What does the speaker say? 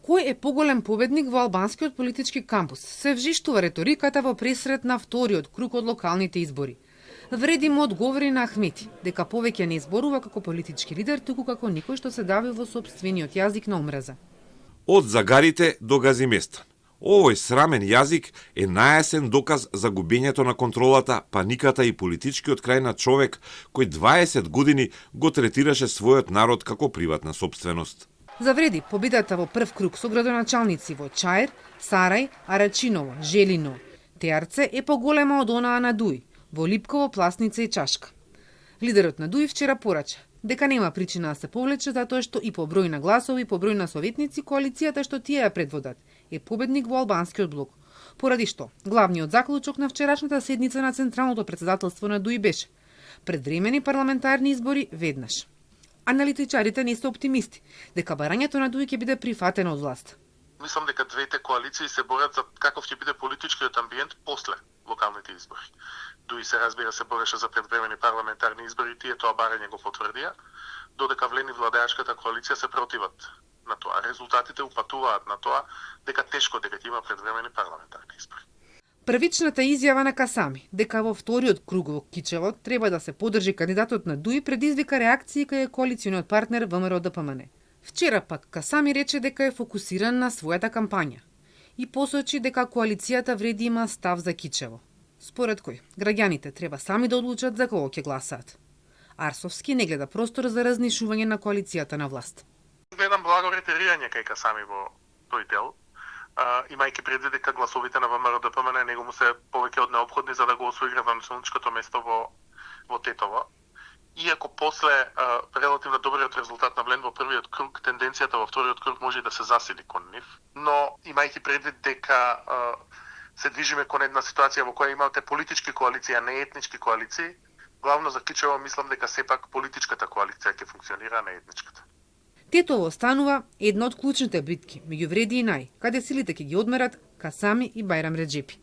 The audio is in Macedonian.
Кој е поголем победник во албанскиот политички кампус? Се вжиштува реториката во пресред на вториот круг од локалните избори. Вреди му одговори на Ахмети, дека повеќе не изборува како политички лидер, туку како некој што се дави во сопствениот јазик на омраза. Од загарите до газиместан. Овој срамен јазик е најасен доказ за губењето на контролата, паниката и политичкиот крај на човек кој 20 години го третираше својот народ како приватна сопственост. Завреди победата во прв круг со градоначалници во Чаир, Сарај, Арачиново, Желино. Теарце е поголема од онаа на Дуј, во Липково, Пласница и Чашка. Лидерот на Дуј вчера порача дека нема причина да се повлече затоа што и по број на гласови и по број на советници коалицијата што тие ја предводат е победник во албанскиот блок. Поради што главниот заклучок на вчерашната седница на Централното претседателство на Дуј беше предвремени парламентарни избори веднаш. Аналитичарите не се оптимисти дека барањето на Дуј ќе биде прифатено од власт. Мислам дека двете коалиции се борат за каков ќе биде политичкиот амбиент после локалните избори. Дуј се разбира се бореше за предвремени парламентарни избори, тие тоа барање го потврдија, додека влени владеачката коалиција се противат на тоа. Резултатите упатуваат на тоа дека тешко дека ќе има предвремени парламентарни избори. Првичната изјава на Касами дека во вториот круг во Кичево треба да се поддржи кандидатот на Дуј предизвика реакции кај коалициониот партнер ВМРО-ДПМН. Вчера пак Касами рече дека е фокусиран на својата кампања и посочи дека коалицијата вреди има став за Кичево, според кој граѓаните треба сами да одлучат за кого ќе гласаат. Арсовски не гледа простор за разнишување на коалицијата на власт. Гледам благо ретерирање кај Касами во тој дел, имајќи предвид дека гласовите на ВМРО-ДПМН него му се повеќе од неопходни за да го освои градоначалничкото место во Тетово. Иако после релативно добриот резултат навлен во првиот круг, тенденцијата во вториот круг може да се засили кон нив, но имајќи предвид дека се движиме кон една ситуација во која имате политички коалиции, а не етнички коалиции, главно за Кичево мислам дека сепак политичката коалиција ќе функционира, а не етничката. Тетово останува една од клучните битки меѓу Вреди и Нај, каде силите ќе ги одмерат Касами и Бајрам Реджепи.